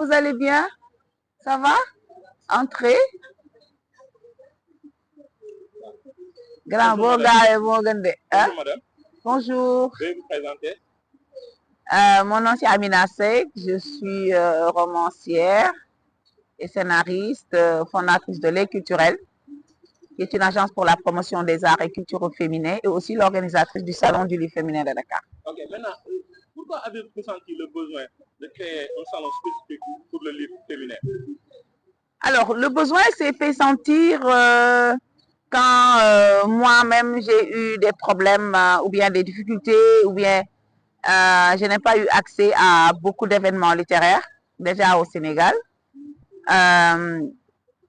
Vous allez bien? Ça va? Entrez. Grand Bonjour madame. Boga et Bogande. Hein? Bonjour madame. Bonjour. Veuillez vous présenter. Mon nom c'est Amina Seck. Je suis romancière et scénariste, fondatrice de l'Œil Culturel, qui est une agence pour la promotion des arts et culturels féminins et aussi l'organisatrice du Salon du livre féminin de Dakar. Ok, maintenant, pourquoi avez-vous ressenti le besoin de créer un salon spécifique pour le livre féminin? Alors, le besoin s'est fait sentir quand moi-même j'ai eu des problèmes ou bien des difficultés ou bien je n'ai pas eu accès à beaucoup d'événements littéraires déjà au Sénégal.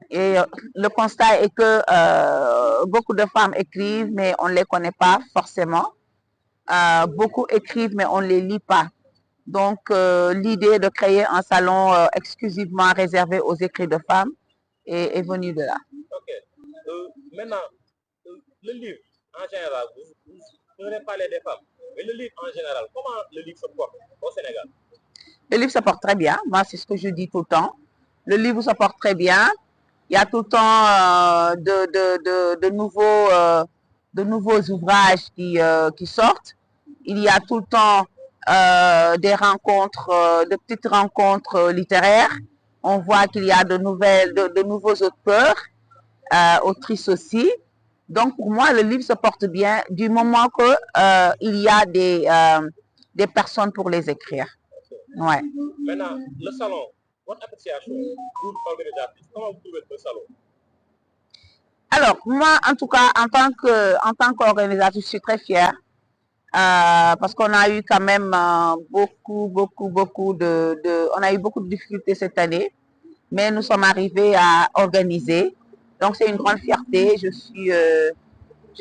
Et le constat est que beaucoup de femmes écrivent, mais on ne les connaît pas forcément. Beaucoup écrivent, mais on ne les lit pas. Donc, l'idée de créer un salon exclusivement réservé aux écrits de femmes est venue de là. Ok. Maintenant, le livre, en général, vous n'avez parlé des femmes, mais le livre en général, comment le livre se porte au Sénégal? Le livre se porte très bien. Moi, c'est ce que je dis tout le temps. Le livre se porte très bien. Il y a tout le temps de nouveaux ouvrages qui sortent. Il y a tout le temps des rencontres, de petites rencontres littéraires. On voit qu'il y a de nouveaux auteurs, autrices aussi. Donc, pour moi, le livre se porte bien du moment que il y a des personnes pour les écrire. Ouais. Maintenant, le salon, votre appréciation, vous, organisatrice, comment vous trouvez le salon? Alors, moi, en tout cas, en tant qu'organisatrice, je suis très fière parce qu'on a eu quand même on a eu beaucoup de difficultés cette année, mais nous sommes arrivés à organiser. Donc, c'est une grande fierté. Je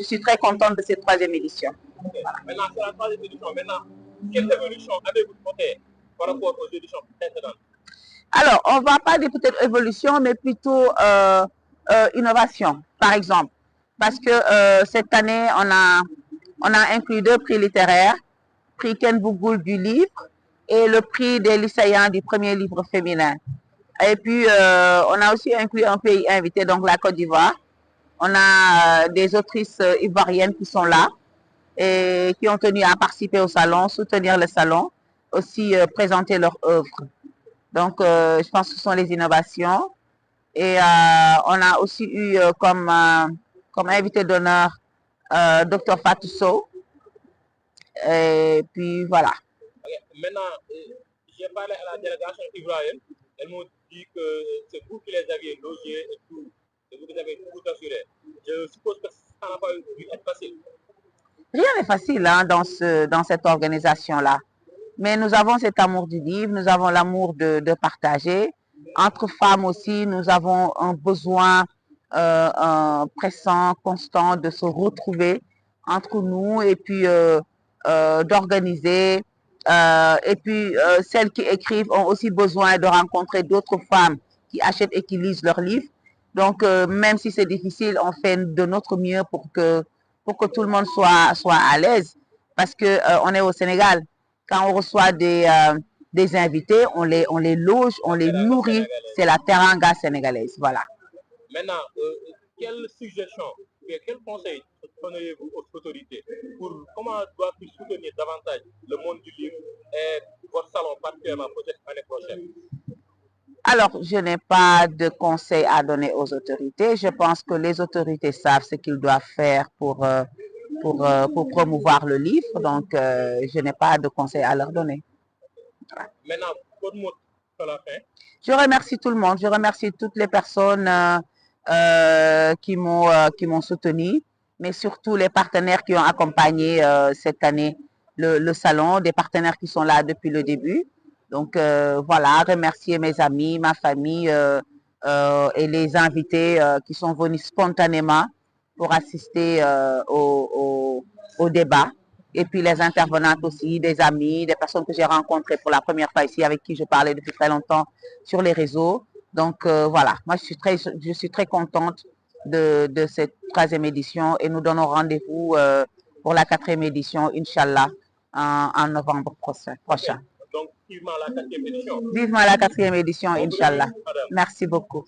suis très contente de cette troisième édition. Okay. Maintenant, c'est la troisième édition. Maintenant, quelle évolution avez-vous notée par rapport aux éditions précédentes? Alors, on ne va pas dire peut-être évolution, mais plutôt innovation, par exemple. Parce que cette année, on a inclus 2 prix littéraires, prix Ken Bougoul du livre et le prix des lycéens du premier livre féminin. Et puis, on a aussi inclus un pays invité, donc la Côte d'Ivoire. On a des autrices ivoiriennes qui sont là et qui ont tenu à participer au salon, soutenir le salon, aussi présenter leur œuvre. Donc, je pense que ce sont les innovations. Et on a aussi eu comme invité d'honneur Dr Fatou Sow. Et puis voilà. Okay. Maintenant, j'ai parlé à la délégation ivoirienne. Elle m'a dit que c'est vous qui les aviez logés et tout. Et vous avez tout assuré. Je suppose que ça n'a pas dû être facile. Rien n'est facile hein, dans cette organisation-là. Mais nous avons cet amour du livre, nous avons l'amour de partager. Entre femmes aussi, nous avons un besoin pressant, constant de se retrouver entre nous et puis d'organiser. Et puis, celles qui écrivent ont aussi besoin de rencontrer d'autres femmes qui achètent et qui lisent leurs livres. Donc, même si c'est difficile, on fait de notre mieux pour que tout le monde soit à l'aise. Parce que on est au Sénégal. Quand on reçoit des invités, on les loge, on les nourrit. C'est la teranga sénégalaise. Voilà. Maintenant, quelle suggestion, quel conseil donneriez-vous aux autorités pour comment doit-il soutenir davantage le monde du livre et votre salon particulièrement peut-être l'année prochaine? Alors, je n'ai pas de conseil à donner aux autorités. Je pense que les autorités savent ce qu'ils doivent faire pour promouvoir le livre. Donc, je n'ai pas de conseil à leur donner. Voilà. Maintenant, votre mot sur la fin. Je remercie tout le monde. Je remercie toutes les personnes qui m'ont soutenu, mais surtout les partenaires qui ont accompagné cette année le salon, des partenaires qui sont là depuis le début. Donc voilà, remercier mes amis, ma famille et les invités qui sont venus spontanément pour assister au débat. Et puis les intervenantes aussi, des amis, des personnes que j'ai rencontrées pour la première fois ici, avec qui je parlais depuis très longtemps sur les réseaux. Donc voilà, moi je suis très contente de cette troisième édition et nous donnons rendez-vous pour la quatrième édition, Inch'Allah, en novembre prochain. Donc, vivement la 4e édition. Vivement la 4e édition, Inch'Allah. Madame. Merci beaucoup.